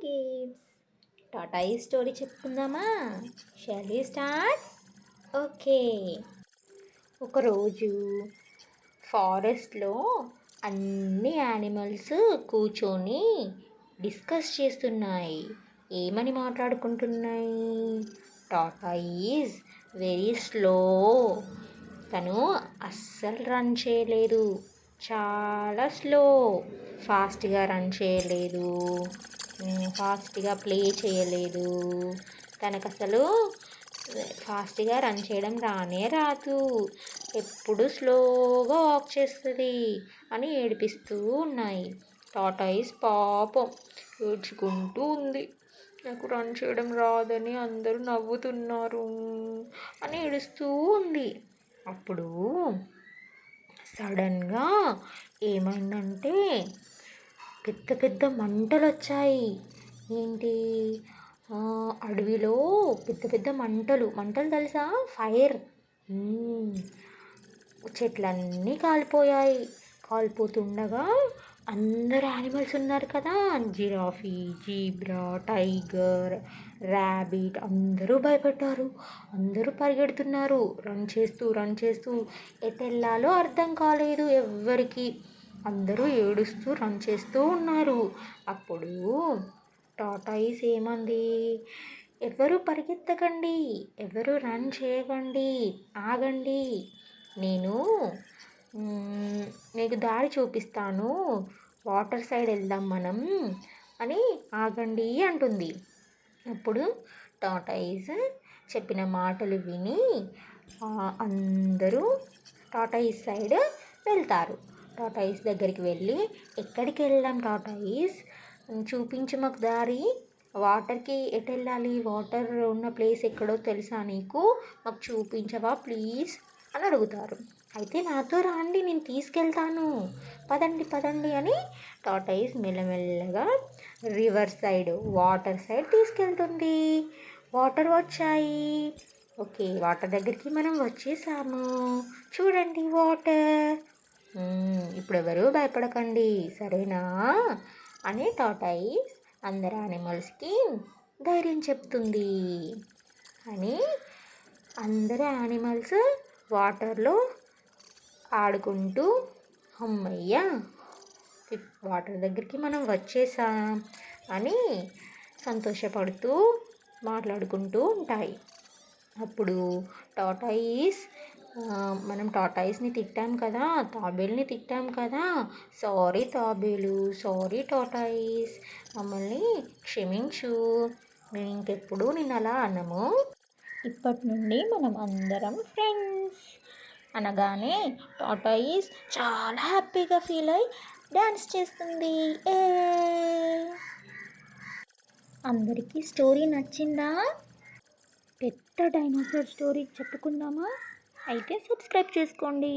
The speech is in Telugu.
కిడ్స్. టాటాయి స్టోరీ చెప్పుకుందామా? Shall we start? ఓకే. ఒకరోజు ఫారెస్ట్లో అన్ని యానిమల్స్ కూర్చొని డిస్కస్ చేస్తున్నాయి. ఏమని మాట్లాడుకుంటున్నాయి? Tatai is very slow. తను అస్సలు రన్ చేయలేదు, చాలా స్లో. ఫాస్ట్గా రన్ చేయలేదు, ఫాస్ట్గా ప్లే చేయలేదు. తనకు అసలు ఫాస్ట్గా రన్ చేయడం రానే రాదు, ఎప్పుడు స్లోగా వాక్ చేస్తుంది అని ఏడిపిస్తూ ఉన్నాయి. టాటాయిస్ పాపం ఏడ్చుకుంటూ ఉంది. నాకు రన్ చేయడం రాదని అందరూ నవ్వుతున్నారు అని ఏడుస్తూ ఉంది. అప్పుడు సడన్గా ఏమైందంటే పెద్ద పెద్ద మంటలు వచ్చాయి. ఏంటి, అడవిలో పెద్ద పెద్ద మంటలు తెలుసా? ఫైర్. చెట్లన్నీ కాలిపోయాయి. కాలిపోతుండగా అందరు యానిమల్స్ ఉన్నారు కదా, జిరాఫీ, జీబ్రా, టైగర్, ర్యాబిట్ అందరూ భయపడ్డారు. అందరూ పరిగెడుతున్నారు, రన్ చేస్తూ ఎటు వెళ్ళాలో అర్థం కాలేదు ఎవ్వరికి. అందరూ ఏడుస్తూ రన్ చేస్తూ ఉన్నారు. అప్పుడు టాటాయిస్ ఏమంది? ఎవరు పరిగెత్తకండి, ఎవరు రన్ చేయకండి, ఆగండి. నేను నీకు దారి చూపిస్తాను, వాటర్ సైడ్ వెళ్దాం మనం అని ఆగండి అంటుంది. అప్పుడు టాటాయిస్ చెప్పిన మాటలు విని అందరూ టాటాయిస్ సైడ్ వెళ్తారు. టాటాయిస్ దగ్గరికి వెళ్ళి, ఎక్కడికి వెళ్దాం టాటాయిస్, చూపించు మాకు దారి, వాటర్కి ఎటు వెళ్ళాలి, వాటర్ ఉన్న ప్లేస్ ఎక్కడో తెలుసా నీకు, మాకు చూపించవా ప్లీజ్ అని అడుగుతారు. అయితే నాతో రండి, నేను తీసుకెళ్తాను, పదండి అని టాటాయిస్ మెల్లమెల్లగా రివర్ సైడ్, వాటర్ సైడ్ తీసుకెళ్తుంది. వాటర్ వచ్చాయి. ఓకే, వాటర్ దగ్గరికి మనం వచ్చేసాము. చూడండి వాటర్. ఇప్పుడు ఎవరు భయపడకండి, సరేనా అని టాటాయిస్ అందరు యానిమల్స్కి ధైర్యం చెప్తుంది. అని అందరు యానిమల్స్ వాటర్లో ఆడుకుంటూ, అమ్మయ్య వాటర్ దగ్గరికి మనం వచ్చేసాం అని సంతోషపడుతూ మాట్లాడుకుంటూ ఉంటాయి. అప్పుడు టాటాయిస్, మనం టాటాయిస్ని తిట్టాం కదా, తాబేలుని తిట్టాం కదా, సారీ తాబేలు, సారీ టాటాయిస్, మమ్మల్ని క్షమించు, నేను ఇంకెప్పుడు నిన్ను అలా అనము, ఇప్పటి నుండి మనం అందరం ఫ్రెండ్స్ అనగానే టాటాయిస్ చాలా హ్యాపీగా ఫీల్ అయ్యి డ్యాన్స్ చేస్తుంది. అందరికీ స్టోరీ నచ్చిందా? పెద్ద డైనోసార్ స్టోరీ చెప్పుకుందామా? అయితే సబ్స్క్రైబ్ చేసుకోండి.